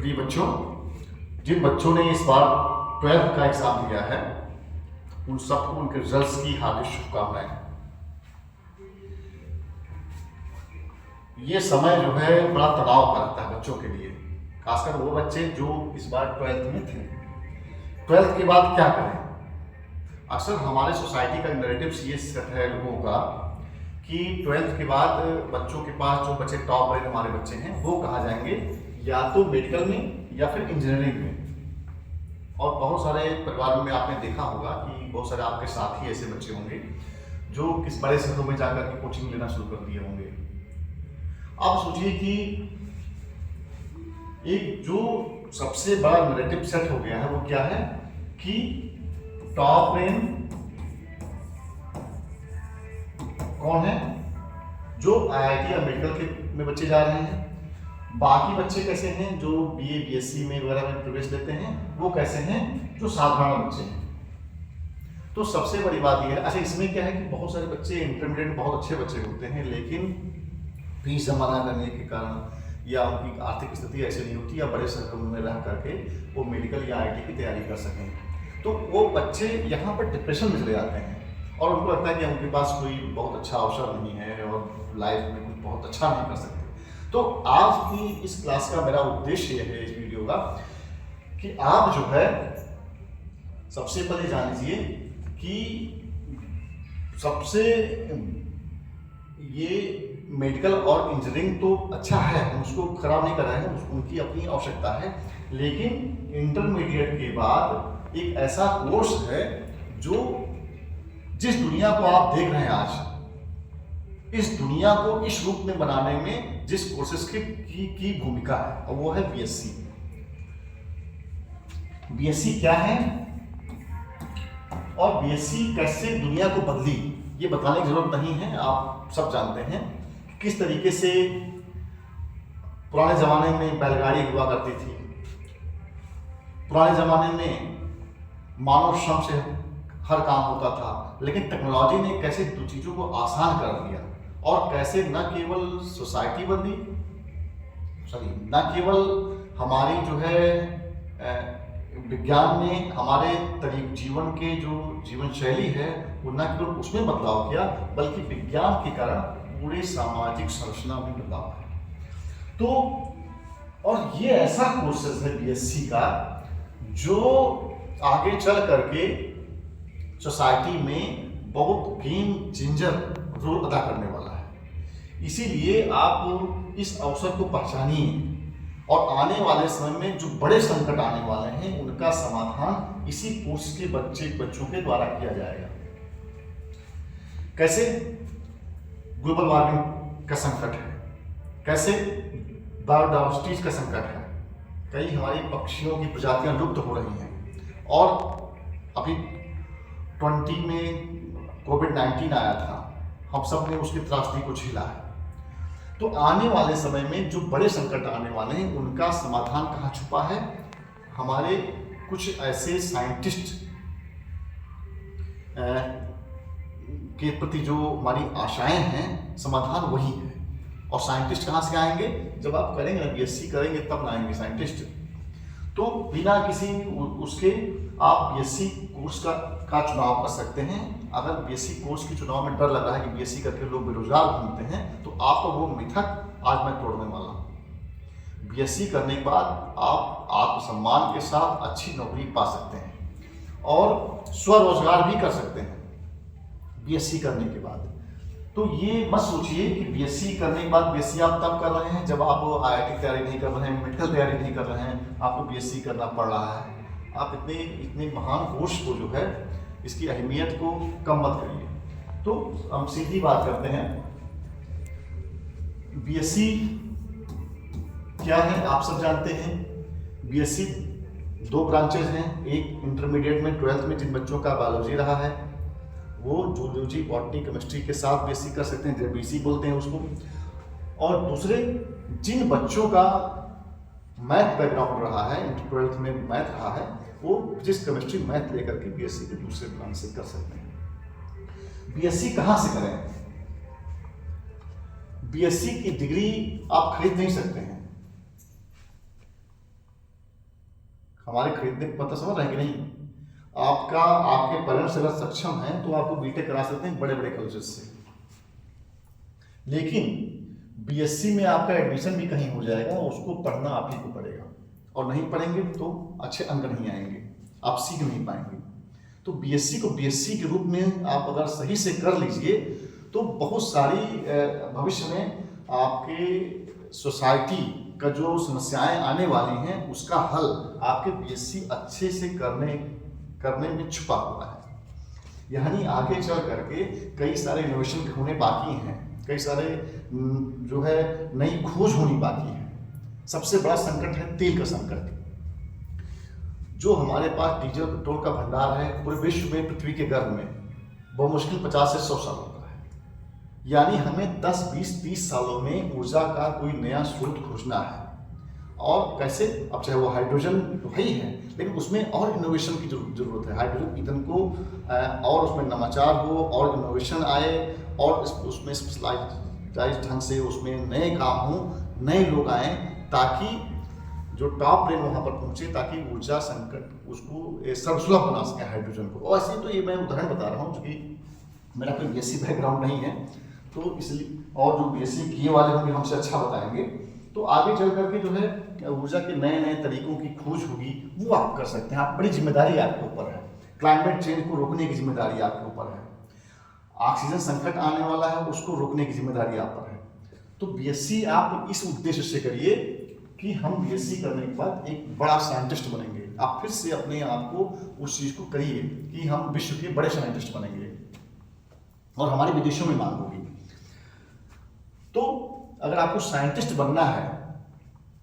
प्रिय बच्चों, जिन बच्चों ने इस बार 12th का एग्जाम दिया है उन सबको उनके रिजल्ट्स की हार्दिक शुभकामनाएं। ये समय जो है बड़ा तनाव का रहता है बच्चों के लिए, खासकर वो बच्चे जो इस बार 12th में थे। 12th के बाद क्या करें? अक्सर हमारे सोसाइटी का नैरेटिव्स ये सेट है लोगों का कि 12th के बाद बच्चों के पास जो बच्चे टॉप रेट हमारे बच्चे हैं वो कहाँ जाएंगे, या तो मेडिकल में या फिर इंजीनियरिंग में। और बहुत सारे परिवारों में आपने देखा होगा कि बहुत सारे आपके साथी ऐसे बच्चे होंगे जो किस बड़े शहरों में जाकर के कोचिंग लेना शुरू कर दिए होंगे। आप सोचिए कि एक जो सबसे बड़ा नैरेटिव सेट हो गया है वो क्या है कि टॉप रेंक कौन है? जो आईआईटी या मेडिकल के में बच्चे जा रहे हैं। बाकी बच्चे कैसे हैं? जो बीए बीएससी में वगैरह में प्रवेश लेते हैं वो कैसे हैं? जो साधारण बच्चे हैं। तो सबसे बड़ी बात यह है, अच्छा इसमें क्या है कि बहुत सारे बच्चे इंटरमीडिएट बहुत अच्छे बच्चे होते हैं, लेकिन फीस जमा न करने के कारण या उनकी आर्थिक स्थिति ऐसी नहीं होती या बड़े शहरों में रह करके वो मेडिकल या आईआईटी की तैयारी कर सकें, तो वो बच्चे यहाँ पर डिप्रेशन में चले जाते हैं और उनको लगता है कि उनके पास कोई बहुत अच्छा अवसर नहीं है और लाइफ में कुछ बहुत अच्छा नहीं कर सकते। तो आज की इस क्लास का मेरा उद्देश्य यह है इस वीडियो का कि आप जो है सबसे पहले जान लीजिए कि सबसे ये मेडिकल और इंजीनियरिंग तो अच्छा है, हम उसको खराब नहीं कर रहे हैं, उनकी अपनी आवश्यकता है, लेकिन इंटरमीडिएट के बाद एक ऐसा कोर्स है जो जिस दुनिया को आप देख रहे हैं आज, इस दुनिया को इस रूप में बनाने में जिस कोर्सेस की भूमिका है और वो है बीएससी। बीएससी क्या है और बीएससी कैसे दुनिया को बदली, ये बताने की जरूरत नहीं है, आप सब जानते हैं किस तरीके से पुराने जमाने में बैलगाड़ी हुआ करती थी, पुराने जमाने में मानव श्रम से हर काम होता था, लेकिन टेक्नोलॉजी ने कैसे चीजों को आसान कर दिया और कैसे न केवल सोसाइटी बदली, न केवल हमारी जो है विज्ञान ने हमारे जीवन के जो जीवन शैली है वो न केवल उसमें बदलाव किया, बल्कि विज्ञान के कारण पूरे सामाजिक संरचना में बदलाव है। तो और ये ऐसा कोर्सेज है बीएससी का जो आगे चल करके सोसाइटी में बहुत गेम चेंजर रोल अदा करने वाला है। इसीलिए आप इस अवसर को पहचानिए और आने वाले समय में जो बड़े संकट आने वाले हैं उनका समाधान इसी कोर्स के बच्चों के द्वारा किया जाएगा। कैसे? ग्लोबल वार्मिंग का संकट है, कैसे बायोडाइवर्सिटी का संकट है, कई हमारी पक्षियों की प्रजातियां लुप्त हो रही हैं, और अभी 20 में कोविड-19 आया था, हम सब ने उसकी त्रासदी को झेला है। तो आने वाले समय में जो बड़े संकट आने वाले हैं उनका समाधान कहाँ छुपा है? हमारे कुछ ऐसे साइंटिस्ट के प्रति जो हमारी आशाएं हैं, समाधान वही है। और साइंटिस्ट कहाँ से आएंगे? जब आप करेंगे ना बीएससी करेंगे तब ना आएंगे साइंटिस्ट। तो बिना किसी उसके आप बीएससी कोर्स का चुनाव कर सकते हैं। अगर बीएससी कोर्स के चुनाव में डर लग रहा है कि बीएससी करके लोग बेरोजगार घूमते हैं, तो आपका वो मिथक आज मैं तोड़ने वाला हूँ। बीएससी करने के बाद आप आत्मसम्मान के साथ अच्छी नौकरी पा सकते हैं और स्वरोजगार भी कर सकते हैं बीएससी करने के बाद। तो ये मत सोचिए कि बीएससी करने के बाद, बीएससी आप तब कर रहे हैं जब आप आईआईटी की तैयारी नहीं कर रहे हैं, मेडिकल तैयारी नहीं कर रहे हैं, आपको बीएससी करना पड़ रहा है। आप इतने महान कोर्स को जो है इसकी अहमियत को कम मत करिए। तो हम सीधी बात करते हैं, बीएससी क्या है आप सब जानते हैं। बीएससी 2 ब्रांचेज हैं, एक इंटरमीडिएट में 12th में जिन बच्चों का बायोलॉजी रहा है वो जूलॉजी बॉटनी केमिस्ट्री के साथ बीएससी कर सकते हैं, जेबीसी बोलते हैं उसको। और दूसरे जिन बच्चों का मैथ बैकग्राउंड रहा है, 12th में मैथ रहा है, वो फिजिक्स केमिस्ट्री मैथ लेकर के बीएससी के दूसरे ब्रांच से कर सकते हैं। बीएससी कहाँ से करें? बीएससी की डिग्री आप खरीद नहीं सकते हैं। हमारे खरीदने की पता समझ रहे हैं कि नहीं? आपके पेरेंट्स अगर सक्षम हैं तो आपको बीटेक करा सकते हैं बड़े बड़े कॉलेजेस से, लेकिन बीएससी में आपका एडमिशन भी कहीं हो जाएगा, उसको पढ़ना आप ही को पड़ेगा, और नहीं पढ़ेंगे तो अच्छे अंक नहीं आएंगे, आप सीख नहीं पाएंगे। तो बीएससी को बीएससी के रूप में आप अगर सही से कर लीजिए तो बहुत सारी भविष्य में आपके सोसाइटी का जो समस्याएं आने वाली हैं उसका हल आपके बीएससी अच्छे से करने में छुपा हुआ है। यानी आगे चल करके कई सारे इनोवेशन होने बाकी हैं, कई सारे जो है नई खोज होनी बाकी है। सबसे बड़ा संकट है तेल का संकट। जो हमारे पास डीजल पेट्रोल का भंडार है पूरे विश्व में, पृथ्वी के गर्भ में, बहुमुश्किल 50 से 100 सालों का है। यानी हमें 10, 20, 30 सालों में ऊर्जा का कोई नया स्रोत खोजना है। और कैसे? अब चाहे वो हाइड्रोजन तो है ही है, लेकिन उसमें और इनोवेशन की जरूरत है। हाइड्रोजन ईंधन को और उसमें नवाचार हो और इनोवेशन आए और उसमें स्पेशलाइज ढंग से उसमें नए काम हों, नए लोग आएँ, ताकि जो टॉप ब्रेन वहाँ पर पहुँचे, ताकि ऊर्जा संकट उसको सर्वसुलभ बना सके हाइड्रोजन को। और ऐसे तो ये मैं उदाहरण बता रहा हूँ, क्योंकि मेरा कोई बीएससी बैकग्राउंड नहीं है, तो इसलिए, और जो बीएससी किए वाले होंगे हमसे अच्छा बताएंगे। तो आगे चल करके जो है ऊर्जा के नए नए तरीकों की खोज होगी, वो आप कर सकते हैं। आप बड़ी जिम्मेदारी आपके ऊपर है, क्लाइमेट चेंज को रोकने की जिम्मेदारी आपके ऊपर है, ऑक्सीजन संकट आने वाला है उसको रोकने की जिम्मेदारी आप पर है। तो बीएससी आप इस उद्देश्य से करिए कि हम बीएससी करने के बाद एक बड़ा साइंटिस्ट बनेंगे। आप फिर से अपने आप को उस चीज़ को करिए कि हम विश्व के बड़े साइंटिस्ट बनेंगे और हमारी विदेशों में मांग होगी। तो अगर आपको साइंटिस्ट बनना है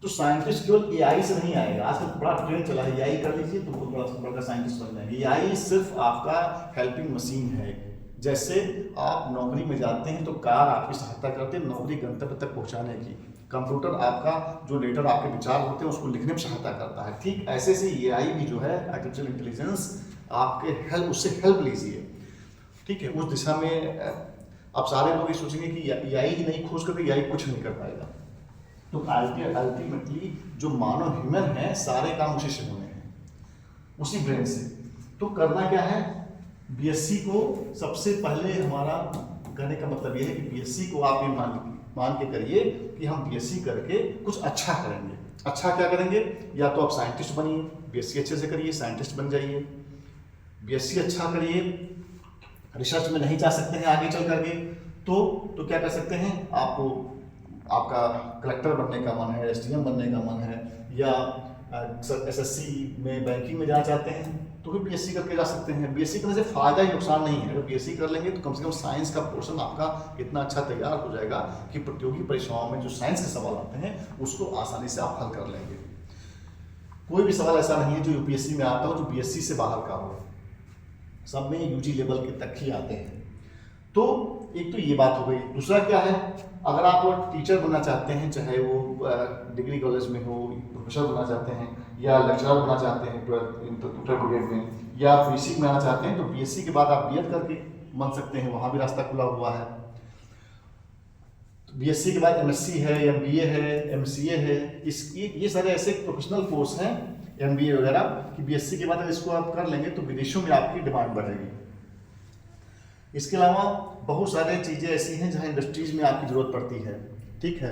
तो साइंटिस्ट केवल एआई से नहीं आएगा। आजकल बड़ा ट्रेंड चला है, एआई कर लीजिए तो बहुत बड़ा साइंटिस्ट बन जाएंगे। एआई सिर्फ आपका हेल्पिंग मशीन है। जैसे आप नौकरी में जाते हैं तो कार आपकी सहायता करते हैं नौकरी गंतव्य तक पहुंचाने की, कंप्यूटर आपका जो लेटर आपके विचार होते हैं उसको लिखने में सहायता करता है। ठीक ऐसे से एआई भी जो है आर्टिफिशियल इंटेलिजेंस आपके उससे हेल्प लीजिए, ठीक है, उस दिशा में। अब सारे लोग ये सोचेंगे कि एआई ही नहीं खोज करके एआई कुछ नहीं कर पाएगा। तो अल्टीमेटली जो मानव ह्यूमन है सारे काम उसी से होने हैं, उसी ब्रेन से। तो करना क्या है, बीएससी को सबसे पहले, हमारा कहने का मतलब ये है कि बीएससी को आप ये मान के करिए कि हम बीएससी करके कुछ अच्छा करेंगे। अच्छा क्या करेंगे? या तो आप साइंटिस्ट बनिए, बीएससी अच्छे से करिए, साइंटिस्ट बन जाइए। बीएससी अच्छा करिए, रिसर्च में नहीं जा सकते हैं आगे चल करके तो क्या कर सकते हैं? आपका कलेक्टर बनने का मन है, एसडीएम बनने का मन है, या एसएससी में बैंकिंग में जाना चाहते हैं तो भी बीएससी करके जा सकते हैं। बीएससी करने से फायदा ही नुकसान नहीं है। अगर बीएससी कर लेंगे तो कम से कम साइंस का पोर्शन आपका इतना अच्छा तैयार हो जाएगा कि प्रतियोगी परीक्षाओं में जो साइंस के सवाल आते हैं उसको आसानी से आप हल कर लेंगे। कोई भी सवाल ऐसा नहीं है जो यूपीएससी में आता हो जो बीएससी से बाहर का हो, सब में यूजी लेवल के तक ही आते हैं। तो एक तो ये बात हो गई। दूसरा क्या है, अगर आप टीचर बनना चाहते हैं, चाहे वो डिग्री कॉलेज में हो, प्रोफेसर बनना चाहते हैं या लेक्चरर बनना चाहते हैं इंटरमीडिएट में, या पीसी में आना चाहते हैं तो बीएससी के बाद आप बीएड करके बन सकते हैं, वहाँ भी रास्ता खुला हुआ है। तो बीएससी के बाद एमएससी है, एमबीए है, एमसीए है, ये सारे ऐसे प्रोफेशनल कोर्स हैं, एमबीए वगैरह कि बीएससी के बाद अगर इसको आप कर लेंगे तो विदेशों में आपकी डिमांड बढ़ेगी। इसके अलावा बहुत सारे चीज़ें ऐसी हैं जहाँ इंडस्ट्रीज में आपकी ज़रूरत पड़ती है, ठीक है,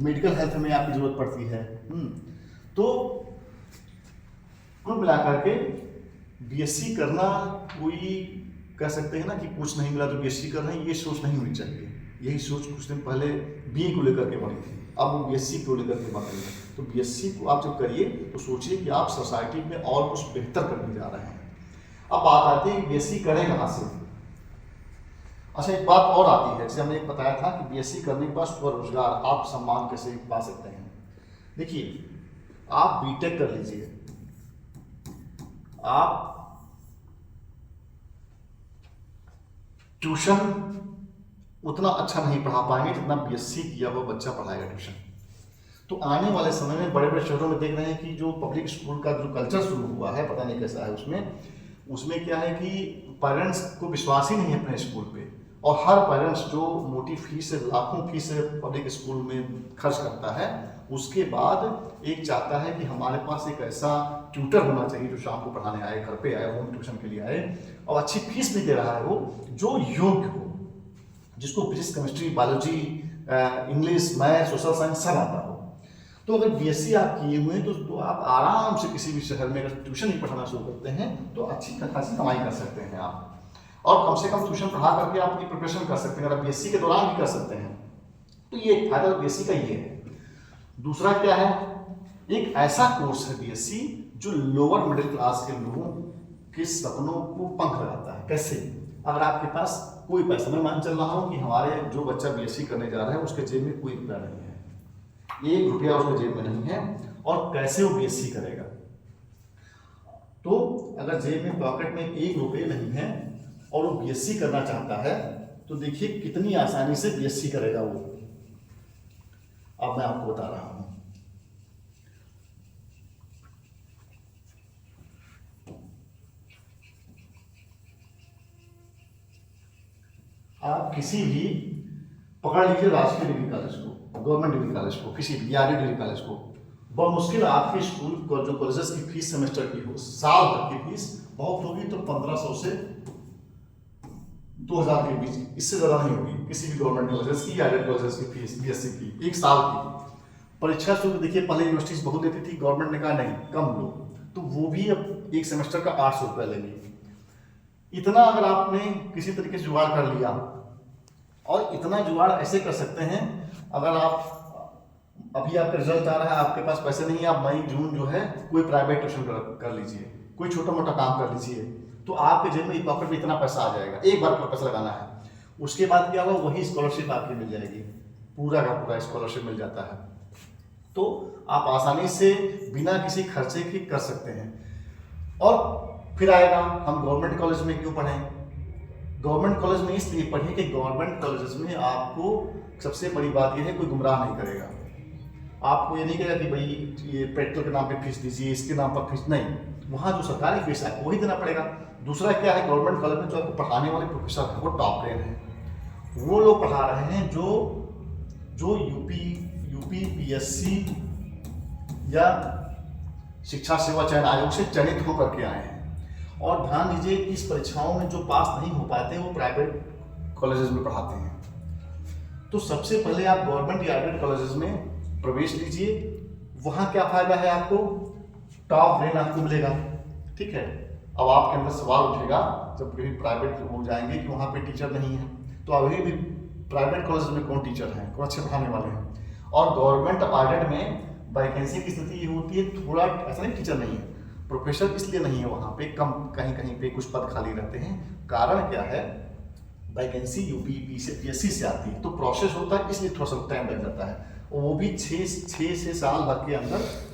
मेडिकल हेल्थ में आपकी ज़रूरत पड़ती है। तो कुल मिलाकर के बीएससी करना, कोई कह सकते हैं ना कि कुछ नहीं मिला तो बीएससी करना है, ये सोच नहीं होनी चाहिए। यही सोच कुछ दिन पहले बीए को लेकर के बनी थी, अब वो बीएससी को लेकर के बन रही है। तो बीएससी को आप जब करिए तो सोचिए कि आप सोसाइटी में और कुछ बेहतर करने जा रहे हैं। अब बात आती है कि बीएससी करें कहाँ से। अच्छा, एक बात और आती है, जैसे हमने एक बताया था कि बीएससी करने के बाद स्वरोजगार, आप सम्मान कैसे पा सकते हैं। देखिए, आप बीटेक कर लीजिए, आप ट्यूशन उतना अच्छा नहीं पढ़ा पाएंगे जितना बीएससी किया हुआ बच्चा पढ़ाएगा ट्यूशन। तो आने वाले समय में बड़े बड़े शहरों में देख रहे हैं कि जो पब्लिक स्कूल का जो कल्चर शुरू हुआ है, पता नहीं कैसा है, उसमें क्या है कि पेरेंट्स को विश्वास ही नहीं है अपने स्कूल पे। और हर पेरेंट्स जो मोटी फीस लाखों फीस पब्लिक स्कूल में खर्च करता है, उसके बाद एक चाहता है कि हमारे पास एक ऐसा ट्यूटर होना चाहिए जो शाम को पढ़ाने आए, घर पे आए, होम ट्यूशन के लिए आए और अच्छी फीस भी दे रहा है वो, जो योग्य हो, जिसको physics, chemistry, biology, English, math, social science सब आता हो। तो अगर बीएससी आप किए हुए हैं तो आप आराम से किसी भी शहर में अगर ट्यूशन ही पढ़ाना शुरू करते हैं तो अच्छी खासी कमाई कर सकते हैं आप, और कम से कम ट्यूशन पढ़ा करके आप अपनी प्रिपरेशन कर सकते हैं, अगर बीएससी के दौरान भी कर सकते हैं। तो ये एक फायदा बीएससी का ये है। दूसरा क्या है, एक ऐसा कोर्स है बीएससी जो लोअर मिडिल क्लास के लोगों के सपनों को पंख लगाता है। कैसे? अगर आपके पास कोई पैसा, मैं मान चल रहा हूँ कि हमारे जो बच्चा बीएससी करने जा रहा है उसके जेब में कोई रुपया नहीं है, 1 रुपया उसके जेब में नहीं है, और कैसे वो बीएससी करेगा? तो अगर जेब में, पॉकेट में 1 रुपये नहीं है और वो बीएससी करना चाहता है तो देखिए कितनी आसानी से बीएससी करेगा वो। अब मैं आपको बता रहा हूं। आप किसी भी पकड़ लीजिए राजकीय डिग्री कॉलेज को, गवर्नमेंट डिग्री कॉलेज को, किसी भी आरडी डिग्री कॉलेज को, बहुत मुश्किल आपके स्कूल को जो कॉलेजेस की फीस सेमेस्टर की हो, साल भर की फीस बहुत होगी तो 1500 से 2000 के बीच, इससे ज़्यादा नहीं होगी किसी भी गवर्नमेंट कॉलेजेस की, आरडी कॉलेजेस की फीस बीएससी की 1 साल की। परीक्षा शुल्क देखिए पहले यूनिवर्सिटीज बहुत लेती थी, गवर्नमेंट ने कहा नहीं कम लो, तो वो भी अब 1 सेमेस्टर का 800 रुपया लेंगे। इतना अगर आपने किसी तरीके से जुगाड़ कर लिया, और इतना जुगाड़ ऐसे कर सकते हैं, अगर आप अभी आपका रिजल्ट आ रहा है, आपके पास पैसे नहीं है, आप मई जून जो है कोई प्राइवेट ट्यूशन कर लीजिए, कोई छोटा मोटा काम कर लीजिए, तो आपके जेब में पॉकेट में इतना पैसा आ जाएगा, एक बार पैसा लगाना है। उसके बाद क्या होगा, वही स्कॉलरशिप आपकी मिल जाएगी, पूरा का पूरा स्कॉलरशिप मिल जाता है। तो आप आसानी से बिना किसी खर्चे के कर सकते हैं। और फिर आएगा हम गवर्नमेंट कॉलेज में क्यों पढ़ें? गवर्नमेंट कॉलेज में इसलिए पढ़ें कि गवर्नमेंट कॉलेजेस में आपको सबसे बड़ी बात यह है, कोई गुमराह नहीं करेगा। आपको ये नहीं कहेगा कि भाई ये पेट्रोल के नाम पे फीस दीजिए, इसके नाम पर फीस नहीं, वहाँ जो सरकारी फीस है वही देना पड़ेगा। दूसरा क्या है, गवर्नमेंट कॉलेज में जो आपको पढ़ाने वाले प्रोफेसर हैं वो टॉप रेट हैं, वो लोग पढ़ा रहे हैं जो यूपी पीएससी या शिक्षा सेवा चयन आयोग से चयनित होकर के आए हैं। और ध्यान दीजिए कि इस परीक्षाओं में जो पास नहीं हो पाते वो प्राइवेट कॉलेजेस में पढ़ाते हैं। तो सबसे पहले आप गवर्नमेंट या प्राइवेट कॉलेजेस में प्रवेश लीजिए, वहाँ क्या फायदा है, आपको टॉप रेंक आपको मिलेगा। ठीक है, अब आपके अंदर सवाल उठेगा जब कभी प्राइवेट हो जाएंगे कि वहाँ पे टीचर नहीं है, तो अभी भी प्राइवेट कॉलेज में कौन टीचर हैं, कौन अच्छे पढ़ाने वाले हैं। और गवर्नमेंट एडेड में वैकेंसी की स्थिति ये होती है, थोड़ा ऐसा नहीं टीचर नहीं है, प्रोफेसर इसलिए नहीं है वहाँ पे, कम कहीं कहीं पे कुछ पद खाली रहते हैं। कारण क्या है, वैकेंसी यूपी पीएससी से आती है, तो प्रोसेस होता है, इसलिए थोड़ा सा टाइम लग जाता है, और वो भी 6 से साल भर के अंदर